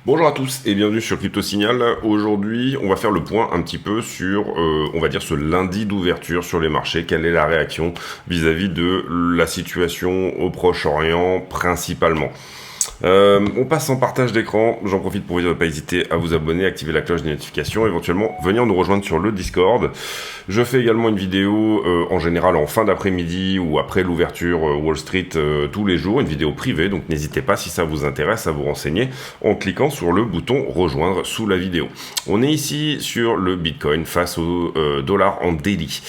Bonjour à tous et bienvenue sur Crypto Signal. Aujourd'hui, on va faire le point un petit peu sur, on va dire, ce lundi d'ouverture sur les marchés. Quelle est la réaction vis-à-vis de la situation au Proche-Orient principalement. On passe en partage d'écran. J'en profite pour vous dire de ne pas hésiter à vous abonner, activer la cloche des notifications, éventuellement venir nous rejoindre sur le Discord. Je fais également une vidéo en général en fin d'après-midi ou après l'ouverture Wall Street tous les jours, une vidéo privée, donc n'hésitez pas si ça vous intéresse à vous renseigner en cliquant sur le bouton rejoindre sous la vidéo. On est ici sur le Bitcoin face au dollar en daily.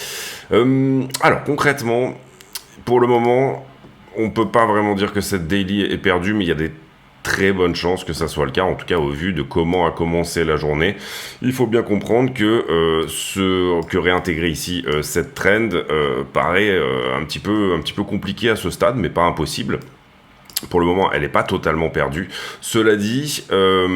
Alors concrètement, pour le moment, on peut pas vraiment dire que cette daily est perdue, mais il y a des très bonnes chances que ça soit le cas, en tout cas au vu de comment a commencé la journée. Il faut bien comprendre que réintégrer ici cette trend paraît un petit peu compliqué à ce stade, mais pas impossible. Pour le moment, elle n'est pas totalement perdue. Cela dit, à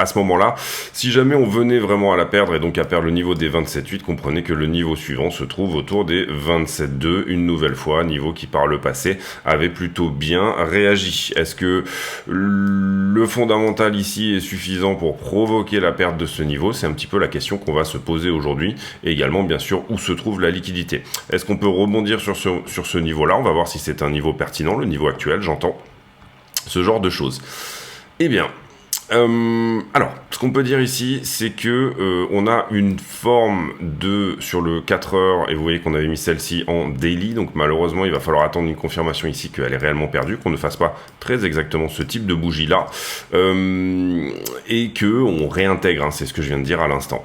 ce moment-là, si jamais on venait vraiment à la perdre et donc à perdre le niveau des 27,8, comprenez que le niveau suivant se trouve autour des 27,2, une nouvelle fois, niveau qui par le passé avait plutôt bien réagi. Est-ce que le fondamental ici est suffisant pour provoquer la perte de ce niveau? C'est un petit peu la question qu'on va se poser aujourd'hui. Et également, bien sûr, où se trouve la liquidité? Est-ce qu'on peut rebondir sur ce niveau-là? On va voir si c'est un niveau pertinent, le niveau actuel, j'entends. Ce genre de choses. Eh bien, alors, ce qu'on peut dire ici, c'est que on a une forme sur le 4 heures, et vous voyez qu'on avait mis celle-ci en daily, donc malheureusement, il va falloir attendre une confirmation ici qu'elle est réellement perdue, qu'on ne fasse pas très exactement ce type de bougie-là, et qu'on réintègre, hein, c'est ce que je viens de dire à l'instant.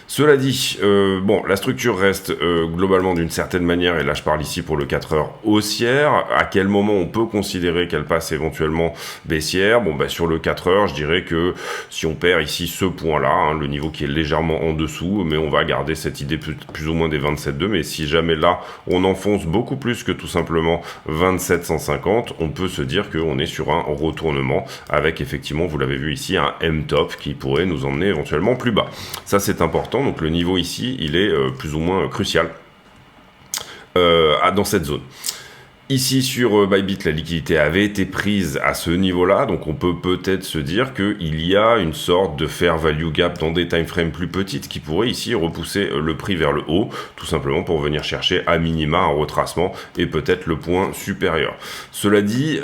Cela dit, la structure reste globalement d'une certaine manière, et là je parle ici pour le 4 heures haussière. À quel moment on peut considérer qu'elle passe éventuellement baissière? Sur le 4 heures, je dirais que si on perd ici ce point-là, hein, le niveau qui est légèrement en dessous, mais on va garder cette idée plus ou moins des 27,2, mais si jamais là, on enfonce beaucoup plus que tout simplement 27,150, on peut se dire qu'on est sur un retournement avec effectivement, vous l'avez vu ici, un M-top qui pourrait nous emmener éventuellement plus bas. Ça c'est important. Donc le niveau ici, il est plus ou moins crucial dans cette zone. Ici sur Bybit, la liquidité avait été prise à ce niveau-là, donc on peut peut-être se dire qu'il y a une sorte de fair value gap dans des timeframes plus petites qui pourrait ici repousser le prix vers le haut, tout simplement pour venir chercher à minima un retracement et peut-être le point supérieur. Cela dit,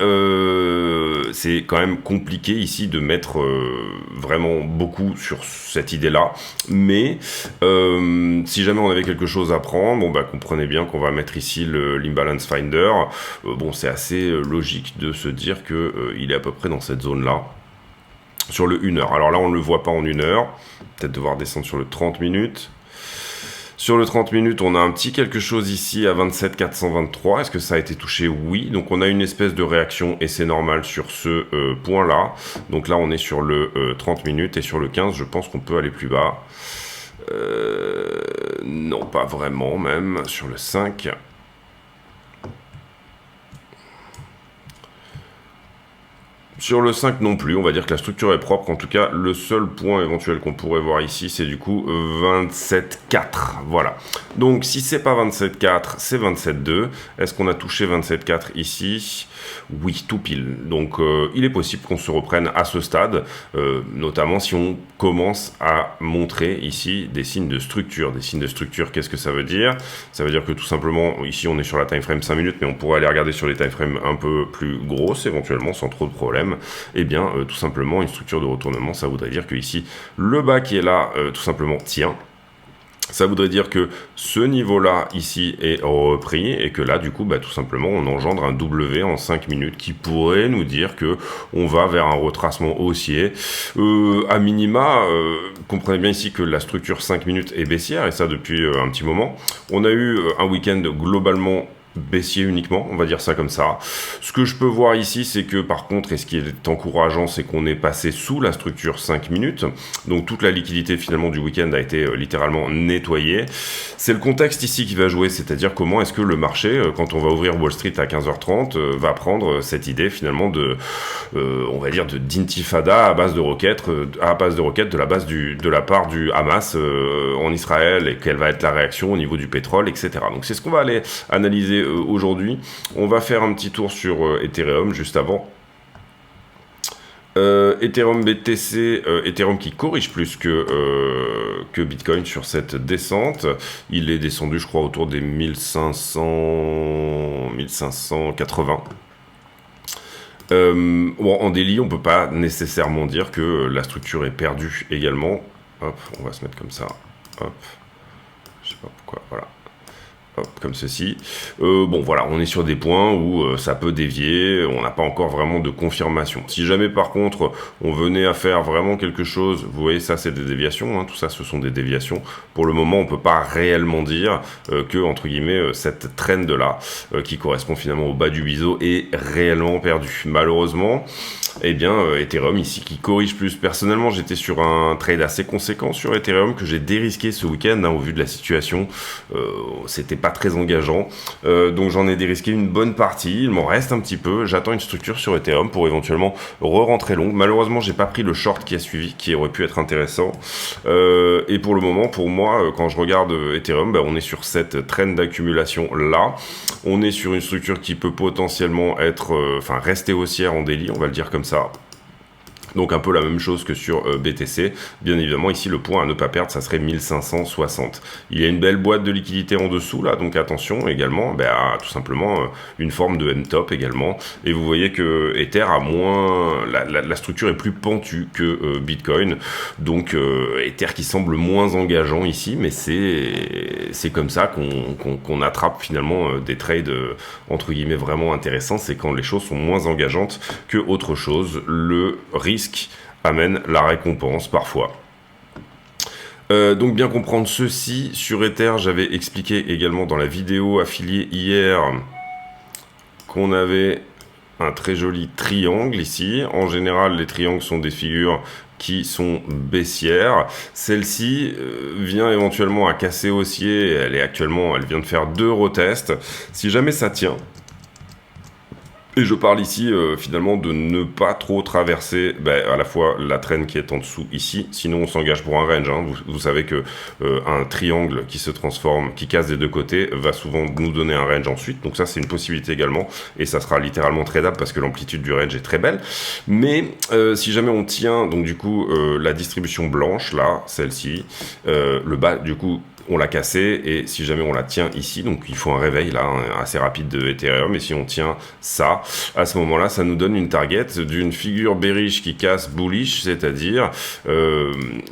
c'est quand même compliqué ici de mettre vraiment beaucoup sur cette idée-là, mais si jamais on avait quelque chose à prendre, comprenez bien qu'on va mettre ici l'imbalance finder. C'est assez logique de se dire qu'il est à peu près dans cette zone-là, sur le 1 heure. Alors là, on ne le voit pas en 1 heure, peut-être devoir descendre sur le 30 minutes. Sur le 30 minutes, on a un petit quelque chose ici à 27 423. Est-ce que ça a été touché? Oui. Donc on a une espèce de réaction et c'est normal sur ce point-là. Donc là, on est sur le 30 minutes et sur le 15, je pense qu'on peut aller plus bas. Non, pas vraiment même. Sur le 5... Sur le 5 non plus, on va dire que la structure est propre. En tout cas, le seul point éventuel qu'on pourrait voir ici, c'est du coup 27,4. Voilà. Donc, si c'est pas 27,4, c'est 27,2. Est-ce qu'on a touché 27,4 ici? Oui, tout pile. Donc, il est possible qu'on se reprenne à ce stade, notamment si on commence à montrer ici des signes de structure. Des signes de structure, qu'est-ce que ça veut dire? Ça veut dire que tout simplement, ici, on est sur la time frame 5 minutes, mais on pourrait aller regarder sur les time frames un peu plus grosses, éventuellement, sans trop de problèmes. Tout simplement, une structure de retournement, ça voudrait dire que ici, le bas qui est là, tout simplement, tient. Ça voudrait dire que ce niveau-là, ici, est repris et que là, du coup, tout simplement, on engendre un W en 5 minutes qui pourrait nous dire que on va vers un retracement haussier. À minima, comprenez bien ici que la structure 5 minutes est baissière et ça depuis un petit moment. On a eu un week-end globalement baissier uniquement, on va dire ça comme ça. Ce que je peux voir ici, c'est que par contre, et ce qui est encourageant, c'est qu'on est passé sous la structure 5 minutes. Donc toute la liquidité finalement du week-end a été littéralement nettoyée. C'est le contexte ici qui va jouer, c'est-à-dire comment est-ce que le marché, quand on va ouvrir Wall Street à 15h30, va prendre cette idée finalement de, on va dire, d'intifada à base de roquettes, de la part du Hamas en Israël, et quelle va être la réaction au niveau du pétrole, etc. Donc c'est ce qu'on va aller analyser aujourd'hui. On va faire un petit tour sur Ethereum juste avant. Ethereum BTC, Ethereum qui corrige plus que Bitcoin sur cette descente. Il est descendu, je crois, autour des 1580. Bon, en daily, on peut pas nécessairement dire que la structure est perdue également. Hop, on va se mettre comme ça. Hop, je sais pas pourquoi, voilà. Hop, comme ceci. Bon, voilà, on est sur des points où ça peut dévier, on n'a pas encore vraiment de confirmation. Si jamais, par contre, on venait à faire vraiment quelque chose, vous voyez, ça, c'est des déviations, hein, tout ça, ce sont des déviations. Pour le moment, on peut pas réellement dire que, entre guillemets, cette trend-là, qui correspond finalement au bas du biseau, est réellement perdue. Malheureusement, eh bien, Ethereum, ici, qui corrige plus. Personnellement, j'étais sur un trade assez conséquent sur Ethereum, que j'ai dérisqué ce week-end, hein, au vu de la situation. C'était pas très engageant, donc j'en ai dérisqué une bonne partie, il m'en reste un petit peu, j'attends une structure sur Ethereum pour éventuellement re-rentrer long. Malheureusement j'ai pas pris le short qui a suivi, qui aurait pu être intéressant, et pour le moment, pour moi, quand je regarde Ethereum, on est sur cette trend d'accumulation là, on est sur une structure qui peut potentiellement être, rester haussière en daily, on va le dire comme ça. Donc un peu la même chose que sur BTC. Bien évidemment, ici, le point à ne pas perdre, ça serait 1560. Il y a une belle boîte de liquidité en dessous, là, donc attention également, à tout simplement une forme de M-top également. Et vous voyez que Ether a moins... La structure est plus pentue que Bitcoin. Donc Ether qui semble moins engageant ici, mais c'est comme ça qu'on attrape finalement des trades entre guillemets vraiment intéressants. C'est quand les choses sont moins engageantes que autre chose. Le risque amène la récompense parfois. Donc bien comprendre ceci, sur Ether, j'avais expliqué également dans la vidéo affiliée hier qu'on avait un très joli triangle ici. En général, les triangles sont des figures qui sont baissières. Celle-ci vient éventuellement à casser haussier. Elle vient de faire 2 retests. Si jamais ça tient, et je parle ici finalement de ne pas trop traverser à la fois la traîne qui est en dessous ici, sinon on s'engage pour un range. Hein. Vous savez que un triangle qui se transforme, qui casse des deux côtés, va souvent nous donner un range ensuite. Donc ça c'est une possibilité également, et ça sera littéralement tradable parce que l'amplitude du range est très belle. Mais si jamais on tient donc du coup la distribution blanche là, celle-ci, le bas du coup on l'a cassé, et si jamais on la tient ici, donc il faut un réveil là assez rapide de Ethereum, et si on tient ça, à ce moment-là, ça nous donne une target d'une figure bearish qui casse bullish, c'est-à-dire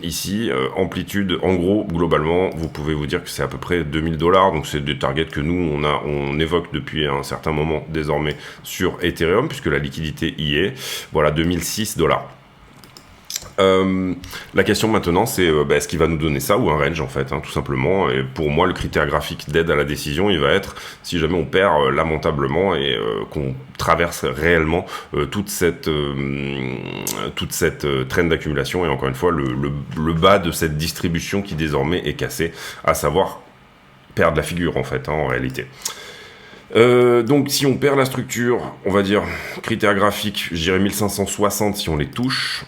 ici, amplitude, en gros, globalement, vous pouvez vous dire que c'est à peu près $2000, donc c'est des targets que nous, on évoque depuis un certain moment désormais sur Ethereum, puisque la liquidité y est, voilà, $2006. La question maintenant, c'est est-ce qu'il va nous donner ça ou un range en fait, hein, tout simplement. Et pour moi, le critère graphique d'aide à la décision, il va être si jamais on perd lamentablement et qu'on traverse réellement toute cette trend d'accumulation, et encore une fois le bas de cette distribution qui désormais est cassée, à savoir perdre la figure en fait, hein, en réalité. Donc si on perd la structure, on va dire critère graphique, je dirais 1560 si on les touche.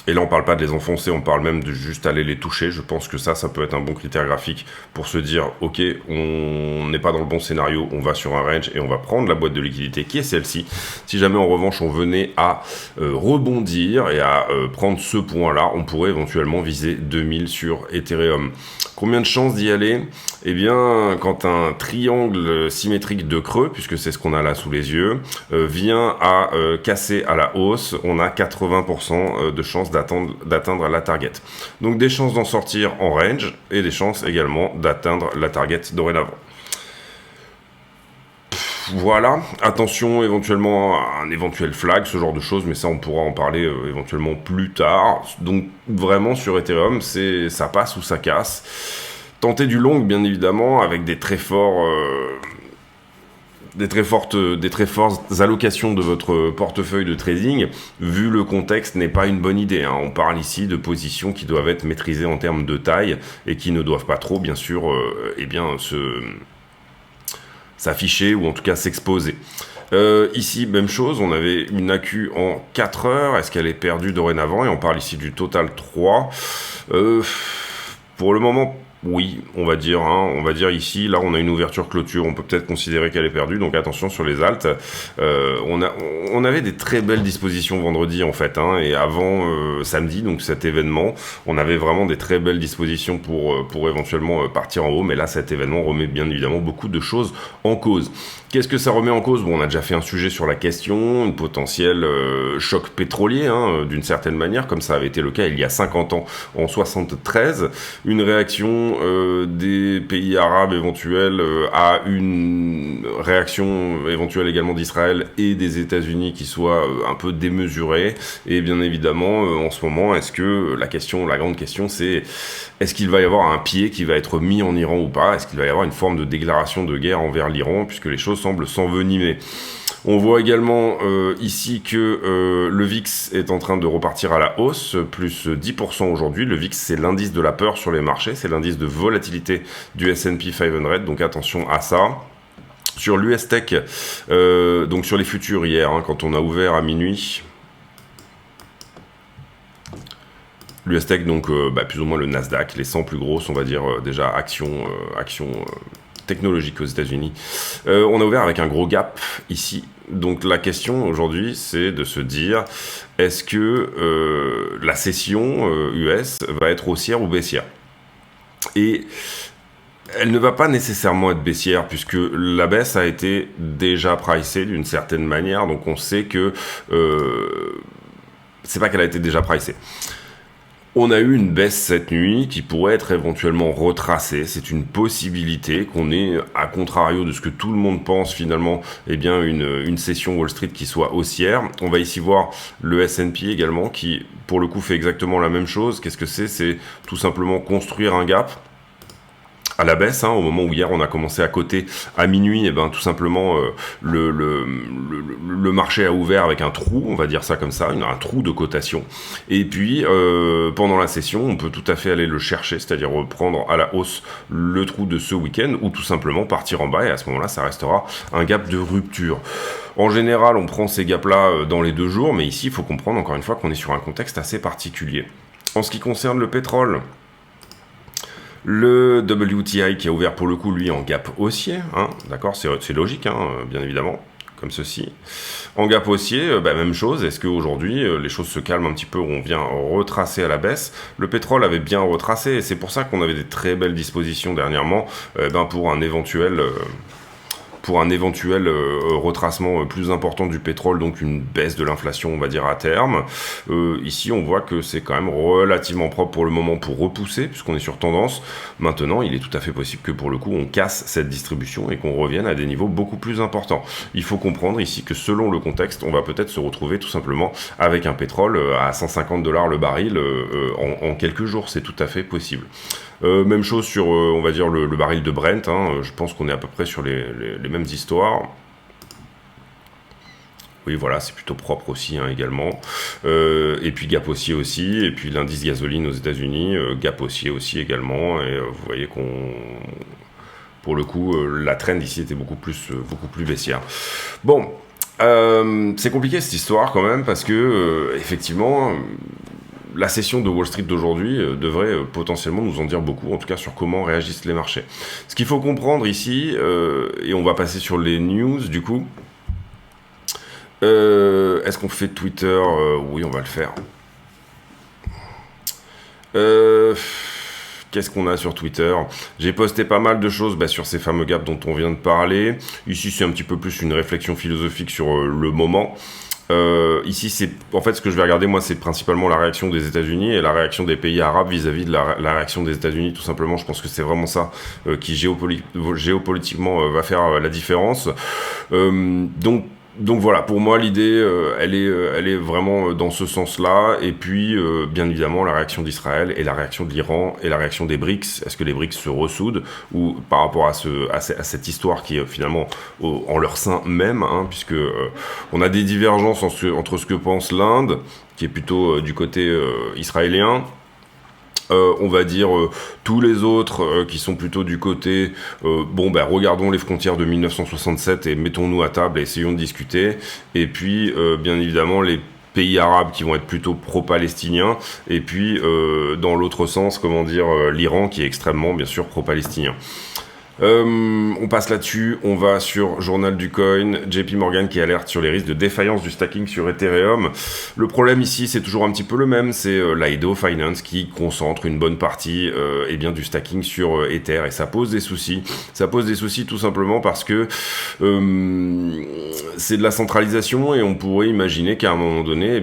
Et là, on parle pas de les enfoncer, on parle même de juste aller les toucher. Je pense que ça peut être un bon critère graphique pour se dire, ok, on n'est pas dans le bon scénario, on va sur un range et on va prendre la boîte de liquidité qui est celle-ci. Si jamais, en revanche, on venait à rebondir et à prendre ce point-là, on pourrait éventuellement viser 2000 sur Ethereum. Combien de chances d'y aller? Eh bien, quand un triangle symétrique de creux, puisque c'est ce qu'on a là sous les yeux, vient à casser à la hausse, on a 80% de chances d'atteindre la target. Donc des chances d'en sortir en range et des chances également d'atteindre la target dorénavant. Voilà, attention éventuellement à un éventuel flag, ce genre de choses, mais ça on pourra en parler éventuellement plus tard. Donc vraiment sur Ethereum, ça passe ou ça casse. Tenter du long bien évidemment avec des très forts des très fortes allocations de votre portefeuille de trading, vu le contexte, n'est pas une bonne idée. Hein. On parle ici de positions qui doivent être maîtrisées en termes de taille et qui ne doivent pas trop, bien sûr, s'afficher ou en tout cas s'exposer. Ici, même chose, on avait une AQ en 4 heures. Est-ce qu'elle est perdue dorénavant? Et on parle ici du total 3. Pour le moment, oui, on va dire. Hein, on va dire ici, là, on a une ouverture clôture. On peut peut-être considérer qu'elle est perdue. Donc attention sur les alts. On avait des très belles dispositions vendredi, en fait. Hein, et avant samedi, donc cet événement, on avait vraiment des très belles dispositions pour éventuellement partir en haut. Mais là, cet événement remet bien évidemment beaucoup de choses en cause. Qu'est-ce que ça remet en cause? Bon, on a déjà fait un sujet sur la question, un potentiel choc pétrolier, hein, d'une certaine manière, comme ça avait été le cas il y a 50 ans, en 73. Une réaction des pays arabes éventuels à une réaction éventuelle également d'Israël et des États-Unis qui soit un peu démesurée. Et bien évidemment, en ce moment, est-ce que la grande question, c'est est-ce qu'il va y avoir un pied qui va être mis en Iran ou pas? Est-ce qu'il va y avoir une forme de déclaration de guerre envers l'Iran, puisque les choses semblent s'envenimer? On voit également ici que le VIX est en train de repartir à la hausse, plus 10% aujourd'hui. Le VIX, c'est l'indice de la peur sur les marchés, c'est l'indice de volatilité du S&P 500, donc attention à ça. Sur l'US Tech, donc sur les futurs hier, hein, quand on a ouvert à minuit, l'US Tech, donc plus ou moins le Nasdaq, les 100 plus grosses, on va dire déjà actions technologiques aux États-Unis. On a ouvert avec un gros gap ici. Donc la question aujourd'hui, c'est de se dire, est-ce que la session US va être haussière ou baissière? Et elle ne va pas nécessairement être baissière, puisque la baisse a été déjà pricée d'une certaine manière. Donc on sait que c'est pas qu'elle a été déjà pricée. On a eu une baisse cette nuit qui pourrait être éventuellement retracée. C'est une possibilité qu'on ait, à contrario de ce que tout le monde pense finalement, eh bien une session Wall Street qui soit haussière. On va ici voir le S&P également qui, pour le coup, fait exactement la même chose. Qu'est-ce que c'est? C'est tout simplement construire un gap à la baisse, hein, au moment où hier on a commencé à coter à minuit, et ben tout simplement le marché a ouvert avec un trou, on va dire ça comme ça, un trou de cotation. Et puis pendant la session, on peut tout à fait aller le chercher, c'est-à-dire reprendre à la hausse le trou de ce week-end, ou tout simplement partir en bas, et à ce moment-là, ça restera un gap de rupture. En général, on prend ces gaps-là dans les 2 jours, mais ici, il faut comprendre encore une fois qu'on est sur un contexte assez particulier. En ce qui concerne le pétrole, le WTI qui a ouvert pour le coup, lui, en gap haussier, hein, d'accord, c'est logique, hein, bien évidemment, comme ceci. En gap haussier, même chose, est-ce qu'aujourd'hui, les choses se calment un petit peu, on vient retracer à la baisse? Le pétrole avait bien retracé, et c'est pour ça qu'on avait des très belles dispositions dernièrement pour un éventuel retracement plus important du pétrole, donc une baisse de l'inflation, on va dire, à terme. Ici, on voit que c'est quand même relativement propre pour le moment pour repousser, puisqu'on est sur tendance. Maintenant, il est tout à fait possible que pour le coup, on casse cette distribution et qu'on revienne à des niveaux beaucoup plus importants. Il faut comprendre ici que selon le contexte, on va peut-être se retrouver tout simplement avec un pétrole à 150 $ le baril en quelques jours. C'est tout à fait possible. Même chose sur, on va dire, le baril de Brent. Hein, je pense qu'on est à peu près sur les mêmes histoires. Oui, voilà, c'est plutôt propre aussi, hein, également. Et puis gap haussier aussi. Et puis l'indice gasoline aux États-Unis, gap haussier aussi également. Et vous voyez qu'on... Pour le coup, la trend ici était beaucoup plus baissière. Bon, c'est compliqué cette histoire quand même, parce que, effectivement... La session de Wall Street d'aujourd'hui devrait potentiellement nous en dire beaucoup, en tout cas sur comment réagissent les marchés. Ce qu'il faut comprendre ici, et on va passer sur les news du coup, est-ce qu'on fait Twitter? Oui, on va le faire. Qu'est-ce qu'on a sur Twitter? J'ai posté pas mal de choses sur ces fameux gaps dont on vient de parler. Ici, c'est un petit peu plus une réflexion philosophique sur le moment. Ici, c'est en fait ce que je vais regarder, moi, c'est principalement la réaction des États-Unis et la réaction des pays arabes vis-à-vis de la réaction des États-Unis, tout simplement. Je pense que c'est vraiment ça qui géopolitiquement va faire la différence. Donc, Donc voilà, pour moi l'idée, elle est vraiment dans ce sens-là. Et puis, bien évidemment, la réaction d'Israël et la réaction de l'Iran et la réaction des BRICS. Est-ce que les BRICS se ressoudent ou par rapport à cette histoire qui est finalement en leur sein même, hein, puisque on a des divergences entre ce que pense l'Inde, qui est plutôt du côté israélien. On va dire tous les autres qui sont plutôt du côté regardons les frontières de 1967 et mettons-nous à table et essayons de discuter. Et puis bien évidemment les pays arabes qui vont être plutôt pro-palestiniens, et puis dans l'autre sens, l'Iran qui est extrêmement bien sûr pro-palestinien. On passe là-dessus, on va sur Journal du Coin, JP Morgan qui alerte sur les risques de défaillance du stacking sur Ethereum. Le problème ici, c'est toujours un petit peu le même, c'est l'Ido Finance qui concentre une bonne partie du stacking sur Ether, et ça pose des soucis. Ça pose des soucis tout simplement parce que c'est de la centralisation, et on pourrait imaginer qu'à un moment donné,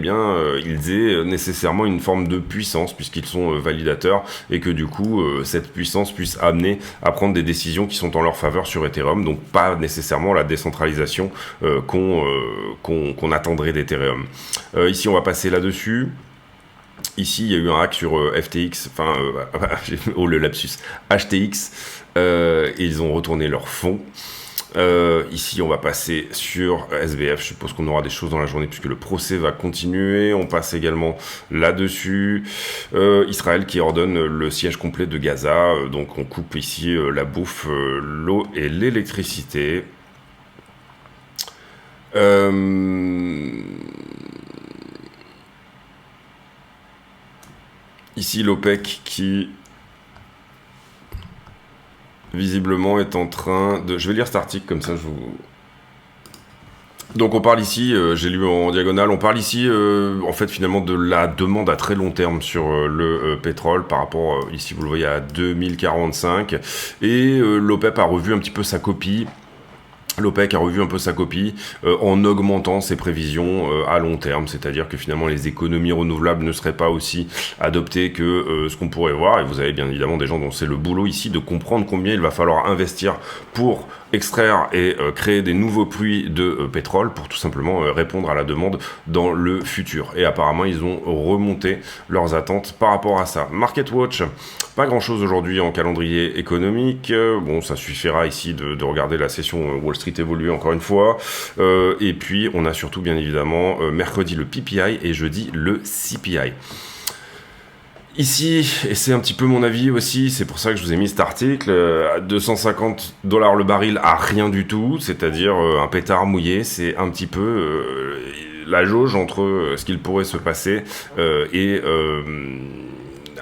ils aient nécessairement une forme de puissance puisqu'ils sont validateurs, et que du coup, cette puissance puisse amener à prendre des décisions qui sont en leur faveur sur Ethereum, donc pas nécessairement la décentralisation qu'on attendrait d'Ethereum. Ici, on va passer là-dessus. Ici, il y a eu un hack sur FTX, le lapsus, HTX, et ils ont retourné leurs fonds. Ici, on va passer sur SBF. Je suppose qu'on aura des choses dans la journée puisque le procès va continuer. On passe également là-dessus. Israël qui ordonne le siège complet de Gaza. Donc, on coupe ici la bouffe, l'eau et l'électricité. Ici, l'OPEC qui visiblement est en train de... Je vais lire cet article comme ça je vous... Donc on parle ici, j'ai lu en diagonale, on parle ici en fait finalement de la demande à très long terme sur le pétrole par rapport, ici vous le voyez, à 2045, et l'OPEP a revu un petit peu sa copie. L'OPEC a revu un peu sa copie en augmentant ses prévisions à long terme, c'est-à-dire que finalement les économies renouvelables ne seraient pas aussi adoptées que ce qu'on pourrait voir, et vous avez bien évidemment des gens dont c'est le boulot ici de comprendre combien il va falloir investir pour extraire et créer des nouveaux puits de pétrole pour tout simplement répondre à la demande dans le futur. Et apparemment ils ont remonté leurs attentes par rapport à ça. Market Watch, pas grand chose aujourd'hui en calendrier économique. Bon, ça suffira ici de regarder la session Wall Street évoluer encore une fois. Et puis on a surtout bien évidemment mercredi le PPI et jeudi le CPI. Ici, et c'est un petit peu mon avis aussi, c'est pour ça que je vous ai mis cet article, à $250 le baril à rien du tout, c'est-à-dire un pétard mouillé, c'est un petit peu la jauge entre ce qu'il pourrait se passer et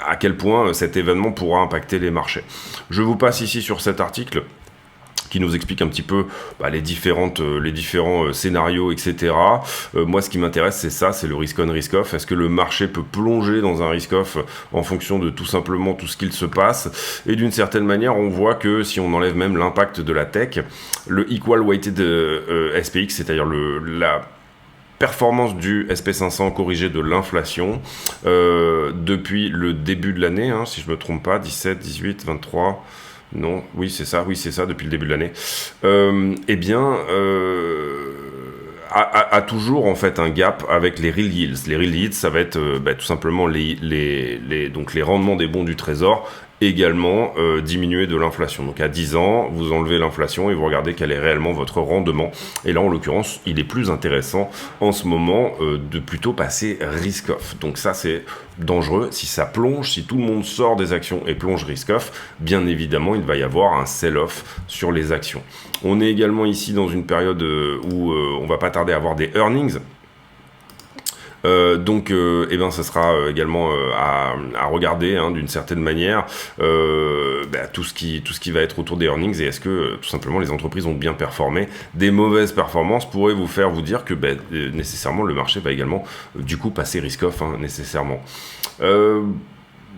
à quel point cet événement pourra impacter les marchés. Je vous passe ici sur cet article qui nous explique un petit peu les différents scénarios, etc. Moi, ce qui m'intéresse, c'est ça, c'est le risk-on, risk-off. Est-ce que le marché peut plonger dans un risk-off en fonction de tout simplement tout ce qu'il se passe? Et d'une certaine manière, on voit que si on enlève même l'impact de la tech, le Equal Weighted SPX, c'est-à-dire la performance du SP500 corrigée de l'inflation depuis le début de l'année, si je ne me trompe pas, 17, 18, 23... Non, oui c'est ça, depuis le début de l'année. A toujours en fait un gap avec les real yields. Les real yields, ça va être tout simplement donc les rendements des bons du trésor, également diminuer de l'inflation. Donc à 10 ans, vous enlevez l'inflation et vous regardez quel est réellement votre rendement. Et là, en l'occurrence, il est plus intéressant en ce moment de plutôt passer risk-off. Donc ça, c'est dangereux. Si ça plonge, si tout le monde sort des actions et plonge risk-off, bien évidemment, il va y avoir un sell-off sur les actions. On est également ici dans une période où on va pas tarder à avoir des earnings. Ça sera également à regarder d'une certaine manière tout ce qui va être autour des earnings, et est-ce que tout simplement les entreprises ont bien performé. Des mauvaises performances pourraient vous faire vous dire que nécessairement le marché va également du coup passer risk-off nécessairement.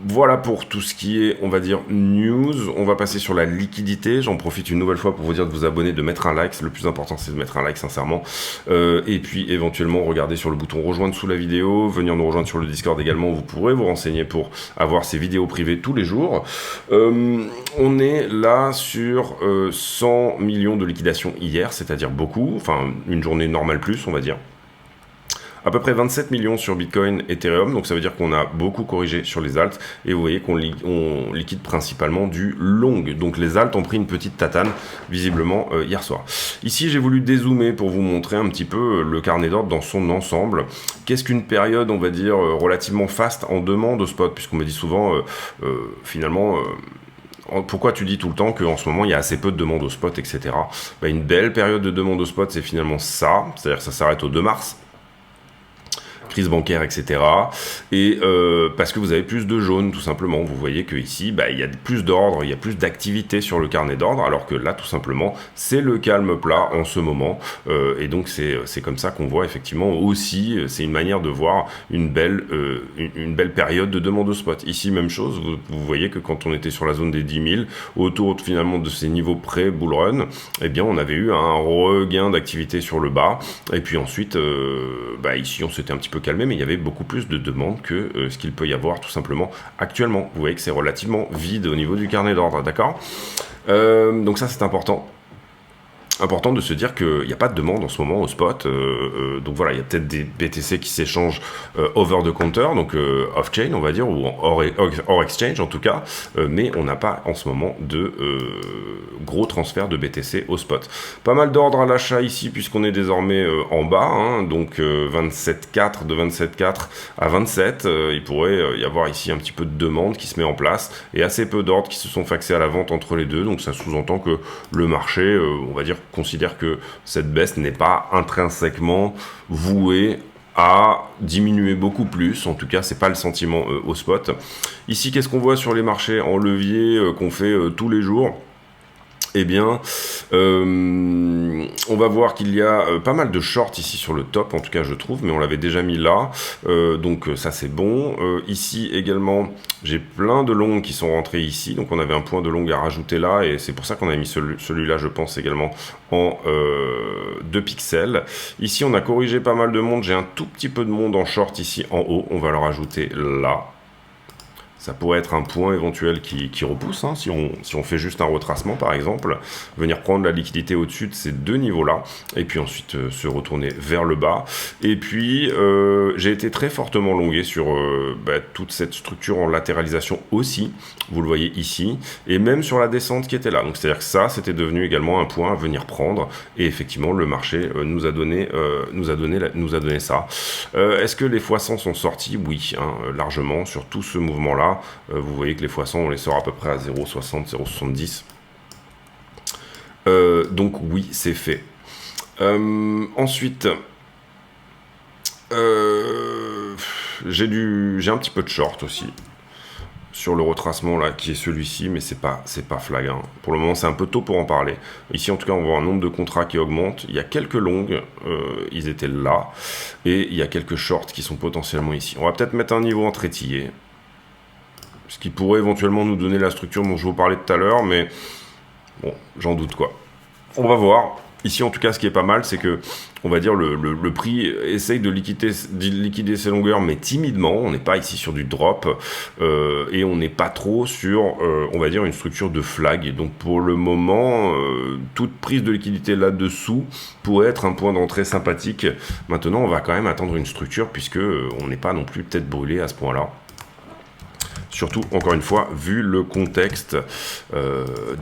Voilà pour tout ce qui est, on va dire, news. On va passer sur la liquidité. J'en profite une nouvelle fois pour vous dire de vous abonner, de mettre un like. Le plus important, c'est de mettre un like, sincèrement. Et puis, éventuellement, regardez sur le bouton rejoindre sous la vidéo. Venir nous rejoindre sur le Discord également. Vous pourrez vous renseigner pour avoir ces vidéos privées tous les jours. On est là sur 100 millions de liquidations hier, c'est-à-dire beaucoup. Enfin, une journée normale plus, on va dire. À peu près 27 millions sur Bitcoin, Ethereum, donc ça veut dire qu'on a beaucoup corrigé sur les alts, et vous voyez qu'on liquide principalement du long, donc les alts ont pris une petite tatane, visiblement, hier soir. Ici, j'ai voulu dézoomer pour vous montrer un petit peu le carnet d'ordre dans son ensemble. Qu'est-ce qu'une période, on va dire, relativement faste en demande au spot, puisqu'on me dit souvent, finalement... pourquoi tu dis tout le temps qu'en ce moment il y a assez peu de demandes au spot, etc. Une belle période de demande au spot, c'est finalement ça, c'est-à-dire que ça s'arrête au 2 mars. Crise bancaire, etc. Et parce que vous avez plus de jaune, tout simplement. Vous voyez que ici, il y a plus d'ordre, il y a plus d'activité sur le carnet d'ordre, alors que là, tout simplement, c'est le calme plat en ce moment. Et donc, c'est comme ça qu'on voit effectivement aussi, c'est une manière de voir une belle période de demande au spot. Ici, même chose, vous voyez que quand on était sur la zone des 10 000, autour finalement de ces niveaux pré-bull run, eh bien, on avait eu un regain d'activité sur le bas. Et puis ensuite, ici, on s'était un petit peu calmé, mais il y avait beaucoup plus de demandes que ce qu'il peut y avoir tout simplement actuellement. Vous voyez que c'est relativement vide au niveau du carnet d'ordre, d'accord ? Donc ça, c'est important. Important de se dire qu'il n'y a pas de demande en ce moment au spot, donc voilà, il y a peut-être des BTC qui s'échangent over the counter, donc off-chain on va dire, ou hors exchange en tout cas, mais on n'a pas en ce moment de gros transferts de BTC au spot. Pas mal d'ordre à l'achat ici puisqu'on est désormais en bas, hein, donc 27,4 de 27,4 à 27, il pourrait y avoir ici un petit peu de demande qui se met en place, et assez peu d'ordres qui se sont faxés à la vente entre les deux, donc ça sous-entend que le marché, on va dire, considère que cette baisse n'est pas intrinsèquement vouée à diminuer beaucoup plus. En tout cas, c'est pas le sentiment au spot. Ici, qu'est-ce qu'on voit sur les marchés en levier qu'on fait tous les jours ? Eh bien, on va voir qu'il y a pas mal de shorts ici sur le top, en tout cas je trouve, mais on l'avait déjà mis là, donc ça c'est bon. Ici également, j'ai plein de longs qui sont rentrés ici, donc on avait un point de long à rajouter là, et c'est pour ça qu'on a mis celui-là, je pense, également en 2 pixels. Ici, on a corrigé pas mal de monde, j'ai un tout petit peu de monde en short ici en haut, on va le rajouter là. Ça pourrait être un point éventuel qui repousse, hein, si on fait juste un retracement par exemple, venir prendre la liquidité au-dessus de ces deux niveaux-là, et puis ensuite se retourner vers le bas. Et puis, j'ai été très fortement longué sur toute cette structure en latéralisation aussi, vous le voyez ici, et même sur la descente qui était là. Donc c'est-à-dire que ça, c'était devenu également un point à venir prendre, et effectivement, le marché nous a donné ça. Est-ce que les x100 sont sortis ? Oui, hein, largement, sur tout ce mouvement-là. Vous voyez que les x100 on les sort à peu près à 0,60, 0,70. Donc oui, c'est fait. Ensuite, j'ai un petit peu de short aussi sur le retracement là qui est celui-ci, mais c'est pas flagrant. Pour le moment, c'est un peu tôt pour en parler. Ici, en tout cas, on voit un nombre de contrats qui augmente. Il y a quelques longues, ils étaient là, et il y a quelques shorts qui sont potentiellement ici. On va peut-être mettre un niveau en trétillé, ce qui pourrait éventuellement nous donner la structure dont je vous parlais tout à l'heure, mais bon, j'en doute quoi. On va voir. Ici, en tout cas, ce qui est pas mal, c'est que, on va dire, le prix essaye de liquider ses longueurs, mais timidement. On n'est pas ici sur du drop, et on n'est pas trop sur, on va dire, une structure de flag. Et donc, pour le moment, toute prise de liquidité là-dessous pourrait être un point d'entrée sympathique. Maintenant, on va quand même attendre une structure, puisque on n'est pas non plus peut-être brûlé à ce point-là. Surtout, encore une fois, vu le contexte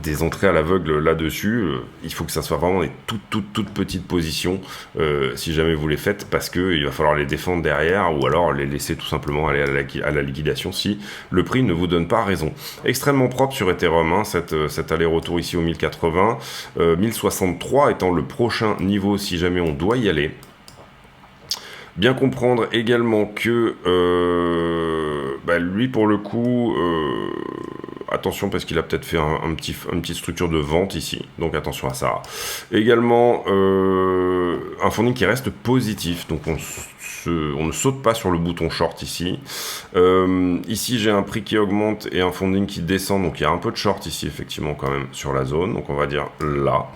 des entrées à l'aveugle là-dessus, il faut que ça soit vraiment des toutes petites positions, si jamais vous les faites, parce qu'il va falloir les défendre derrière, ou alors les laisser tout simplement aller à la liquidation si le prix ne vous donne pas raison. Extrêmement propre sur Ethereum, hein, cet aller-retour ici au 1080, 1063 étant le prochain niveau si jamais on doit y aller. Bien comprendre également que lui pour le coup, attention parce qu'il a peut-être fait une petite structure de vente ici, donc attention à ça. Également un funding qui reste positif, donc on ne saute pas sur le bouton short ici. Ici, j'ai un prix qui augmente et un funding qui descend, donc il y a un peu de short ici, effectivement, quand même, sur la zone. Donc, on va dire là.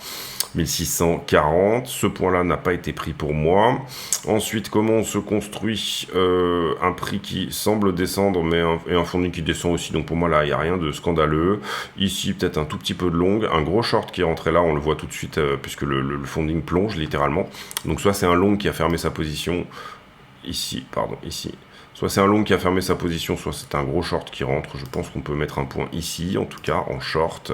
1640, ce point-là n'a pas été pris pour moi. Ensuite, comment on se construit un prix qui semble descendre, mais et un funding qui descend aussi. Donc pour moi, là, il n'y a rien de scandaleux. Ici, peut-être un tout petit peu de long. Un gros short qui est rentré là, on le voit tout de suite, puisque le funding plonge littéralement. Donc soit c'est un long qui a fermé sa position ici, pardon, ici. Soit c'est un long qui a fermé sa position, soit c'est un gros short qui rentre. Je pense qu'on peut mettre un point ici, en tout cas, en short.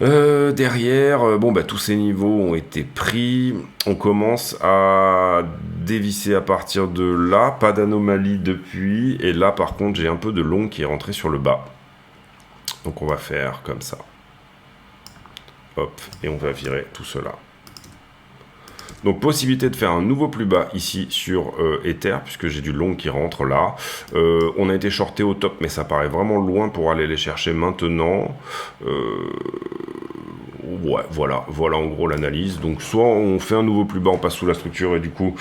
Derrière, tous ces niveaux ont été pris. On commence à dévisser à partir de là. Pas d'anomalie depuis. Et là, par contre, j'ai un peu de long qui est rentré sur le bas. Donc, on va faire comme ça. Hop, et on va virer tout cela. Donc, possibilité de faire un nouveau plus bas ici sur Ether, puisque j'ai du long qui rentre là. On a été shorté au top, mais ça paraît vraiment loin pour aller les chercher maintenant. Ouais, voilà en gros l'analyse. Donc, soit on fait un nouveau plus bas, on passe sous la structure et du coup,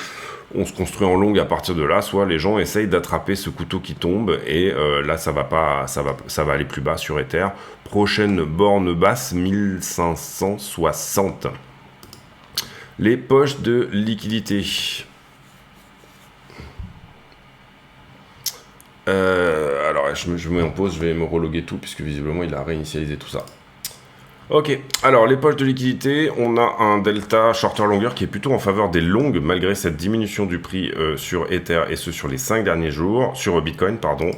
on se construit en longue à partir de là, soit les gens essayent d'attraper ce couteau qui tombe et là, ça va aller plus bas sur Ether. Prochaine borne basse, 1560. Les poches de liquidité. Alors, je me mets en pause, je vais me reloguer tout, puisque visiblement, il a réinitialisé tout ça. Ok, alors les poches de liquidité, on a un delta shorter-longueur qui est plutôt en faveur des longues, malgré cette diminution du prix sur Ether, et ce sur les 5 derniers jours, sur Bitcoin, pardon.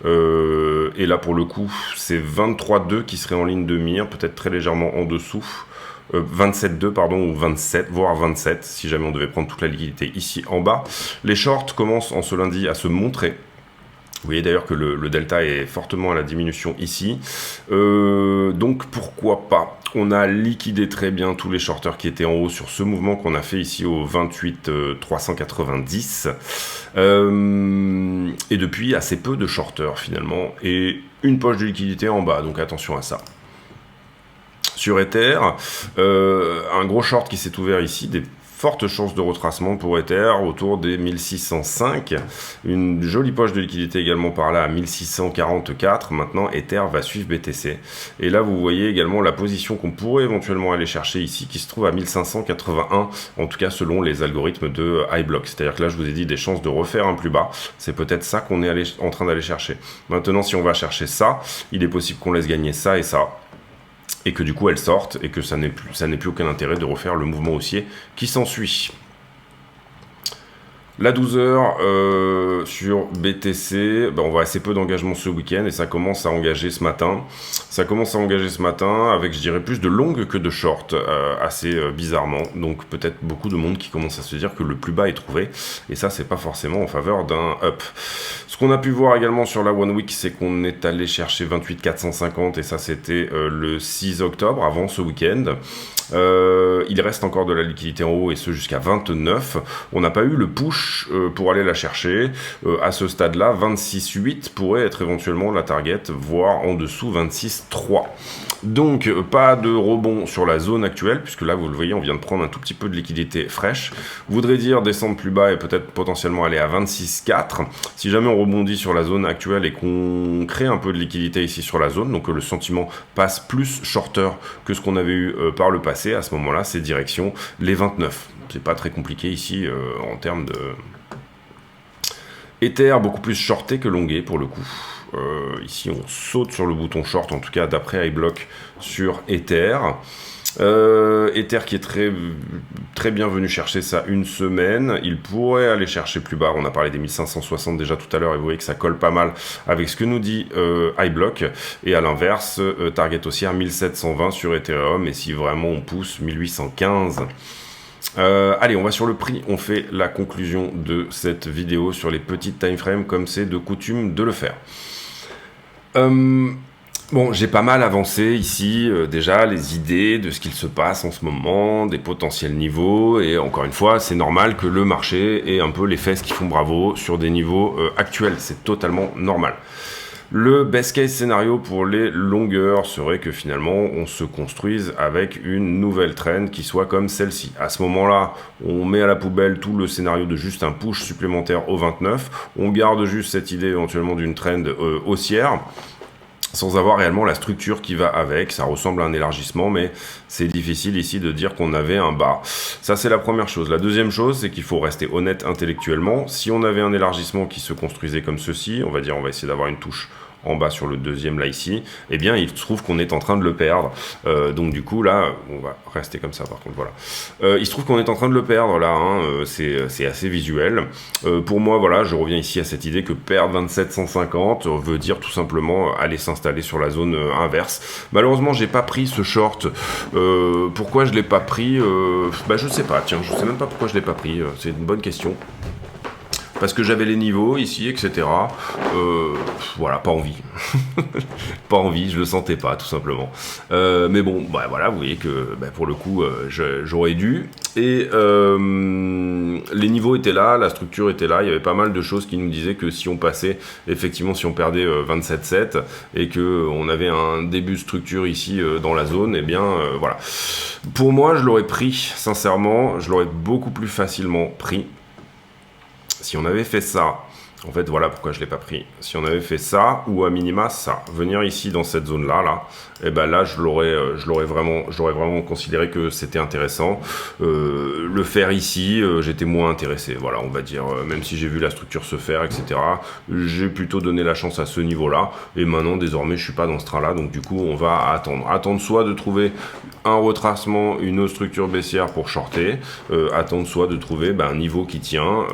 Et là, pour le coup, c'est 23,2 qui serait en ligne de mire, peut-être très légèrement en dessous. 27,2 pardon, ou 27, voire 27, si jamais on devait prendre toute la liquidité ici en bas. Les shorts commencent en ce lundi à se montrer. Vous voyez d'ailleurs que le delta est fortement à la diminution ici. Donc pourquoi pas. On a liquidé très bien tous les shorters qui étaient en haut sur ce mouvement qu'on a fait ici au 28 390. Et depuis, assez peu de shorters finalement. Et une poche de liquidité en bas, donc attention à ça. Sur Ether, un gros short qui s'est ouvert ici, des fortes chances de retracement pour Ether autour des 1605, une jolie poche de liquidité également par là à 1644, maintenant Ether va suivre BTC, et là vous voyez également la position qu'on pourrait éventuellement aller chercher ici, qui se trouve à 1581, en tout cas selon les algorithmes de iBlock, c'est-à-dire que là je vous ai dit des chances de refaire un plus bas, c'est peut-être ça qu'on est en train d'aller chercher. Maintenant si on va chercher ça, il est possible qu'on laisse gagner ça et ça, et que du coup elles sortent, et que ça n'ait plus aucun intérêt de refaire le mouvement haussier qui s'ensuit. La 12 heures sur BTC, on voit assez peu d'engagement ce week-end et ça commence à engager ce matin. Ça commence à engager ce matin avec, je dirais, plus de longues que de short, assez bizarrement. Donc peut-être beaucoup de monde qui commence à se dire que le plus bas est trouvé. Et ça, c'est pas forcément en faveur d'un up. Ce qu'on a pu voir également sur la One Week, c'est qu'on est allé chercher 28 450 et ça, c'était le 6 octobre, avant ce week-end. Il reste encore de la liquidité en haut et ce jusqu'à 29. On n'a pas eu le push pour aller la chercher. À ce stade-là, 26,8 pourrait être éventuellement la target, voire en dessous 26,3. Donc pas de rebond sur la zone actuelle, puisque là vous le voyez, on vient de prendre un tout petit peu de liquidité fraîche. Voudrait dire descendre plus bas et peut-être potentiellement aller à 26,4. Si jamais on rebondit sur la zone actuelle et qu'on crée un peu de liquidité ici sur la zone, donc que le sentiment passe plus shorter que ce qu'on avait eu par le passé, à ce moment-là, c'est direction les 29. C'est pas très compliqué ici en termes de... Ether, beaucoup plus shorté que longué pour le coup. Ici, on saute sur le bouton short, en tout cas d'après iBlock sur Ether. Ether qui est très bien venu chercher ça une semaine. Il pourrait aller chercher plus bas. On a parlé des 1560 déjà tout à l'heure et vous voyez que ça colle pas mal avec ce que nous dit iBlock. Et à l'inverse, target haussière 1720 sur Ethereum. Et si vraiment on pousse, 1815. Allez, on va sur le prix. On fait la conclusion de cette vidéo sur les petites time frames comme c'est de coutume de le faire. Bon, j'ai pas mal avancé ici, déjà, les idées de ce qu'il se passe en ce moment, des potentiels niveaux, et encore une fois, c'est normal que le marché ait un peu les fesses qui font bravo sur des niveaux actuels, c'est totalement normal. Le best case scénario pour les longueurs serait que finalement on se construise avec une nouvelle trend qui soit comme celle-ci. À ce moment-là, on met à la poubelle tout le scénario de juste un push supplémentaire au 29, on garde juste cette idée éventuellement d'une trend haussière, sans avoir réellement la structure qui va avec. Ça ressemble à un élargissement, mais c'est difficile ici de dire qu'on avait un bas. Ça, c'est la première chose. La deuxième chose, c'est qu'il faut rester honnête intellectuellement. Si on avait un élargissement qui se construisait comme ceci, on va essayer d'avoir une touche en bas sur le deuxième là ici, eh bien il se trouve qu'on est en train de le perdre. Donc du coup là, on va rester comme ça par contre, voilà. Il se trouve qu'on est en train de le perdre là, hein, c'est assez visuel. Pour moi, voilà, je reviens ici à cette idée que perdre 2750 veut dire tout simplement aller s'installer sur la zone inverse. Malheureusement, j'ai pas pris ce short. Pourquoi je l'ai pas pris je sais pas, tiens, je sais même pas pourquoi je l'ai pas pris, c'est une bonne question. Parce que j'avais les niveaux ici, etc. Voilà, pas envie. Pas envie, je le sentais pas, tout simplement. Mais bon, voilà, vous voyez que pour le coup, j'aurais dû. Et les niveaux étaient là, la structure était là. Il y avait pas mal de choses qui nous disaient que si on passait, effectivement, si on perdait 27,7 et qu'on avait un début de structure ici dans la zone, eh bien, voilà. Pour moi, je l'aurais pris, sincèrement, je l'aurais beaucoup plus facilement pris. Si on avait fait ça, en fait, voilà pourquoi je ne l'ai pas pris. Si on avait fait ça, ou à minima ça, venir ici dans cette zone-là, et ben là, j'aurais vraiment considéré que c'était intéressant. Le faire ici, j'étais moins intéressé. Voilà, on va dire, même si j'ai vu la structure se faire, etc. J'ai plutôt donné la chance à ce niveau-là. Et maintenant, désormais, je suis pas dans ce train-là. Donc du coup, on va attendre. Attendre soit de trouver un retracement, une autre structure baissière pour shorter. Attendre soit de trouver un niveau qui tient,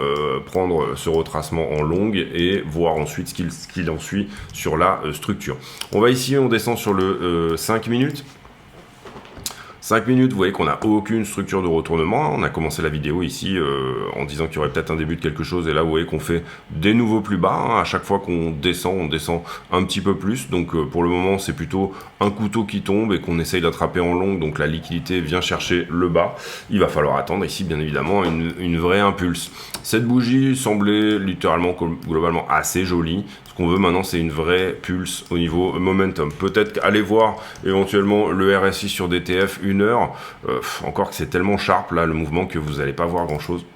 prendre ce retracement en longue et voir ensuite ce qu'il en suit sur la structure. On va ici, on descend sur le 5 minutes. 5 minutes, vous voyez qu'on n'a aucune structure de retournement. On a commencé la vidéo ici en disant qu'il y aurait peut-être un début de quelque chose. Et là, vous voyez qu'on fait des nouveaux plus bas. Hein. À chaque fois qu'on descend, on descend un petit peu plus. Donc pour le moment, c'est plutôt un couteau qui tombe et qu'on essaye d'attraper en longue. Donc la liquidité vient chercher le bas. Il va falloir attendre ici, bien évidemment, une vraie impulse. Cette bougie semblait littéralement, globalement, assez jolie. Ce qu'on veut maintenant, c'est une vraie pulse au niveau momentum. Peut-être aller voir éventuellement le RSI sur DTF 1 heure. Encore que c'est tellement sharp là le mouvement que vous n'allez pas voir grand chose.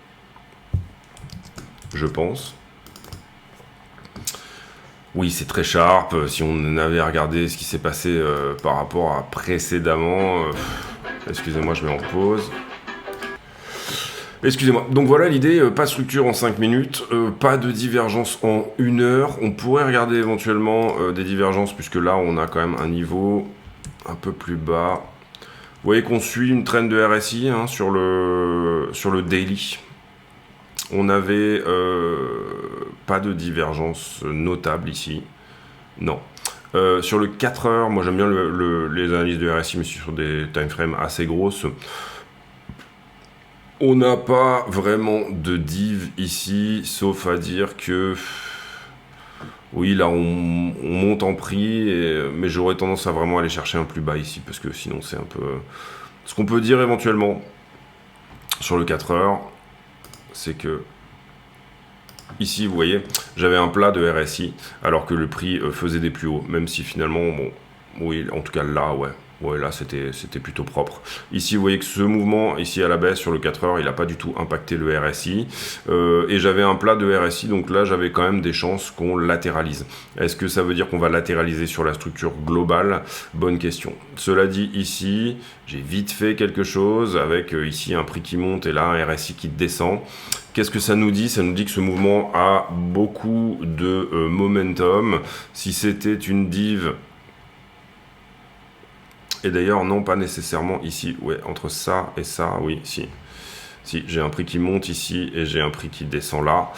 Je pense. Oui, c'est très sharp. Si on avait regardé ce qui s'est passé par rapport à précédemment. Excusez-moi, je mets en pause. Excusez-moi. Donc voilà l'idée, pas de structure en 5 minutes, pas de divergence en 1 heure. On pourrait regarder éventuellement des divergences puisque là on a quand même un niveau un peu plus bas. Vous voyez qu'on suit une trend de RSI hein, sur le daily. On n'avait pas de divergence notable ici. Non. Sur le 4 heures, moi j'aime bien les analyses de RSI, mais sur des timeframes assez grosses. On n'a pas vraiment de div ici, sauf à dire que... Oui, là, on monte en prix, mais j'aurais tendance à vraiment aller chercher un plus bas ici, parce que sinon, c'est un peu... Ce qu'on peut dire éventuellement sur le 4 heures, c'est que... Ici, vous voyez, j'avais un plat de RSI, alors que le prix faisait des plus hauts, même si finalement, bon... Oui, en tout cas, là, ouais. Ouais, là, c'était plutôt propre. Ici, vous voyez que ce mouvement, ici à la baisse, sur le 4 heures, il n'a pas du tout impacté le RSI. Et j'avais un plat de RSI, donc là, j'avais quand même des chances qu'on latéralise. Est-ce que ça veut dire qu'on va latéraliser sur la structure globale? Bonne question. Cela dit, ici, j'ai vite fait quelque chose avec ici un prix qui monte et là, un RSI qui descend. Qu'est-ce que ça nous dit? Ça nous dit que ce mouvement a beaucoup de momentum. Si c'était une div... Et d'ailleurs, non, pas nécessairement ici. Ouais, entre ça et ça, oui, si. Si, j'ai un prix qui monte ici et j'ai un prix qui descend là.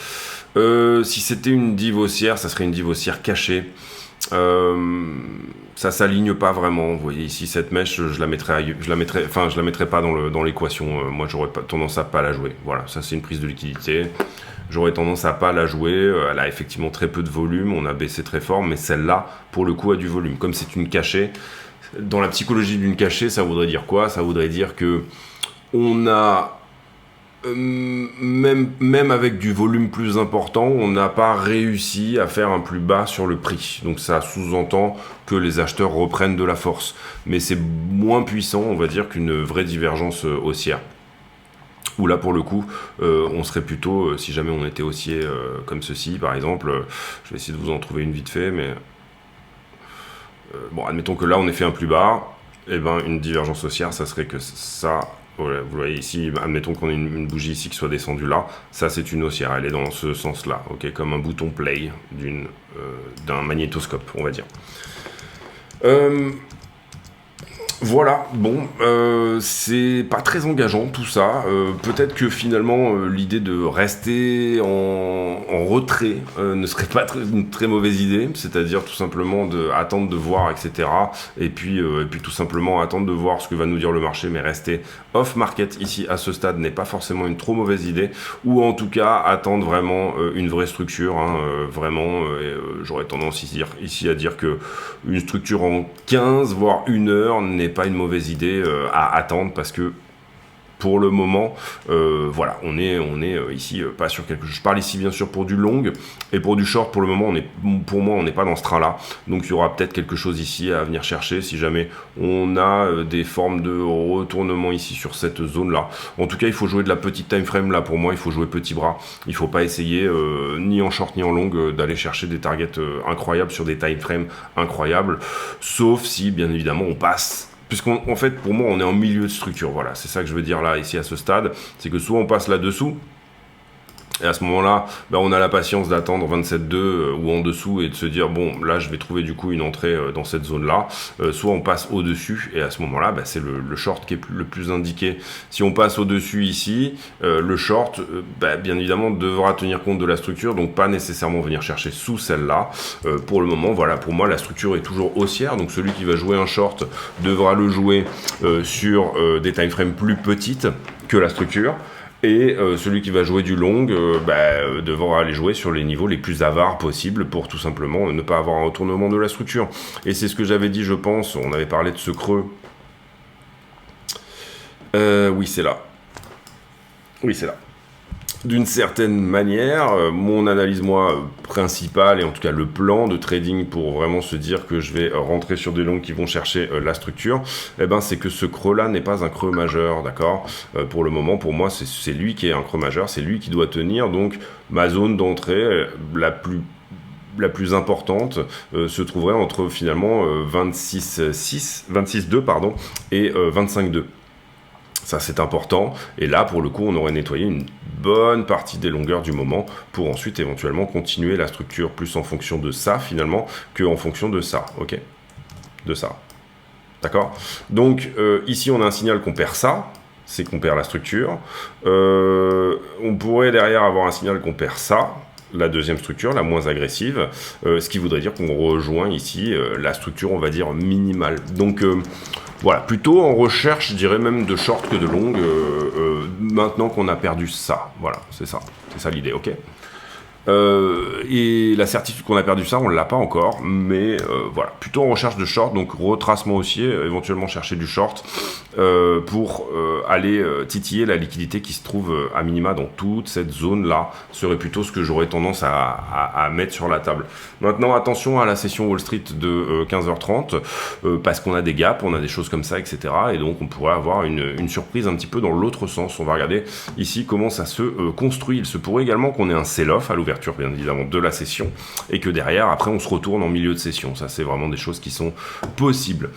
Si c'était une div haussière, ça serait une div haussière cachée. Ça s'aligne pas vraiment. Vous voyez ici, cette mèche, je la mettrais pas dans l'équation. Moi, j'aurais pas tendance à pas la jouer. Voilà, ça c'est une prise de liquidité. J'aurais tendance à pas la jouer. Elle a effectivement très peu de volume. On a baissé très fort, mais celle-là, pour le coup, a du volume. Comme c'est une cachée. Dans la psychologie d'une cachée, ça voudrait dire quoi? Ça voudrait dire que on a même avec du volume plus important, on n'a pas réussi à faire un plus bas sur le prix. Donc ça sous-entend que les acheteurs reprennent de la force. Mais c'est moins puissant, on va dire, qu'une vraie divergence haussière. Où là, pour le coup, on serait plutôt, si jamais on était haussier comme ceci, par exemple, je vais essayer de vous en trouver une vite fait, mais... bon, admettons que là, on ait fait un plus bas, et ben une divergence haussière, ça serait que ça... Voilà, vous voyez ici, admettons qu'on ait une bougie ici qui soit descendue là, ça c'est une haussière, elle est dans ce sens-là, ok, comme un bouton play d'un magnétoscope, on va dire. Voilà, bon, c'est pas très engageant tout ça. Peut-être que finalement l'idée de rester en retrait ne serait pas une très mauvaise idée, c'est-à-dire tout simplement attendre de voir, etc. Et puis tout simplement attendre de voir ce que va nous dire le marché, mais rester off-market ici à ce stade n'est pas forcément une trop mauvaise idée, ou en tout cas attendre vraiment une vraie structure, vraiment, j'aurais tendance ici à dire que une structure en 15 voire 1 heure n'est pas une mauvaise idée à attendre, parce que pour le moment, voilà, on est ici pas sur quelque chose. Je parle ici bien sûr pour du long, et pour du short, pour le moment, pour moi, on n'est pas dans ce train-là. Donc il y aura peut-être quelque chose ici à venir chercher si jamais on a des formes de retournement ici sur cette zone-là. En tout cas, il faut jouer de la petite time frame là. Pour moi, il faut jouer petit bras. Il faut pas essayer ni en short ni en long d'aller chercher des targets incroyables sur des time frames incroyables, sauf si bien évidemment on passe. Puisqu'en fait, pour moi, on est en milieu de structure. Voilà, c'est ça que je veux dire là, ici, à ce stade. C'est que soit on passe là-dessous, et à ce moment-là, ben, on a la patience d'attendre 27,2 ou en dessous et de se dire, bon, là, je vais trouver du coup une entrée dans cette zone-là. Soit on passe au-dessus, et à ce moment-là, ben, c'est le short qui est le plus indiqué. Si on passe au-dessus ici, le short, ben, bien évidemment, devra tenir compte de la structure, donc pas nécessairement venir chercher sous celle-là. Pour le moment, voilà, pour moi, la structure est toujours haussière, donc celui qui va jouer un short devra le jouer sur des time frames plus petites que la structure. Et celui qui va jouer du long devra aller jouer sur les niveaux les plus avares possibles pour tout simplement ne pas avoir un retournement de la structure. Et c'est ce que j'avais dit, je pense, on avait parlé de ce creux. Oui, c'est là. Oui, c'est là. D'une certaine manière, mon analyse, moi, principale, et en tout cas le plan de trading pour vraiment se dire que je vais rentrer sur des longs qui vont chercher la structure, eh ben, c'est que ce creux-là n'est pas un creux majeur, d'accord. Pour le moment, pour moi, c'est lui qui est un creux majeur, c'est lui qui doit tenir, donc ma zone d'entrée, la plus importante se trouverait entre finalement 26,2 pardon, et 25,2. Ça, c'est important. Et là, pour le coup, on aurait nettoyé une bonne partie des longueurs du moment pour ensuite éventuellement continuer la structure plus en fonction de ça, finalement, qu'en fonction de ça. OK ? De ça. D'accord ? Donc, ici, on a un signal qu'on perd ça. C'est qu'on perd la structure. On pourrait derrière avoir un signal qu'on perd ça. La deuxième structure, la moins agressive, ce qui voudrait dire qu'on rejoint ici la structure, on va dire, minimale. Donc, voilà, plutôt en recherche, je dirais même de short que de long, maintenant qu'on a perdu ça. Voilà, c'est ça l'idée, ok ? Et la certitude qu'on a perdu ça, on ne l'a pas encore, mais voilà, plutôt en recherche de short, donc retracement haussier, éventuellement chercher du short pour aller titiller la liquidité qui se trouve à minima dans toute cette zone-là, serait plutôt ce que j'aurais tendance à mettre sur la table. Maintenant, attention à la session Wall Street de 15h30, parce qu'on a des gaps, on a des choses comme ça, etc. Et donc on pourrait avoir une surprise un petit peu dans l'autre sens. On va regarder ici comment ça se construit. Il se pourrait également qu'on ait un sell-off à l'ouverture, bien évidemment, de la session, et que derrière, après, on se retourne en milieu de session. Ça, c'est vraiment des choses qui sont possibles.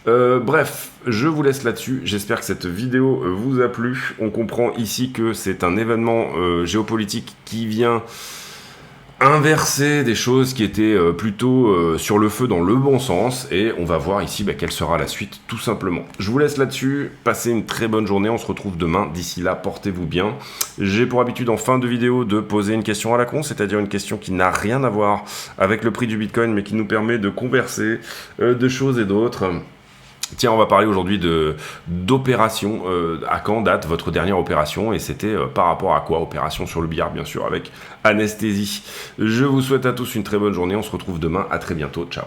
Bref, je vous laisse là-dessus. J'espère que cette vidéo vous a plu. On comprend ici que c'est un événement géopolitique qui vient inverser des choses qui étaient plutôt sur le feu dans le bon sens, et on va voir ici quelle sera la suite, tout simplement. Je vous laisse là-dessus, passez une très bonne journée, on se retrouve demain. D'ici là, portez-vous bien. J'ai pour habitude en fin de vidéo de poser une question à la con, c'est-à-dire une question qui n'a rien à voir avec le prix du Bitcoin, mais qui nous permet de converser de choses et d'autres. Tiens, on va parler aujourd'hui d'opération. À quand date votre dernière opération? Et c'était par rapport à quoi? Opération sur le billard, bien sûr, avec anesthésie. Je vous souhaite à tous une très bonne journée. On se retrouve demain. À très bientôt. Ciao.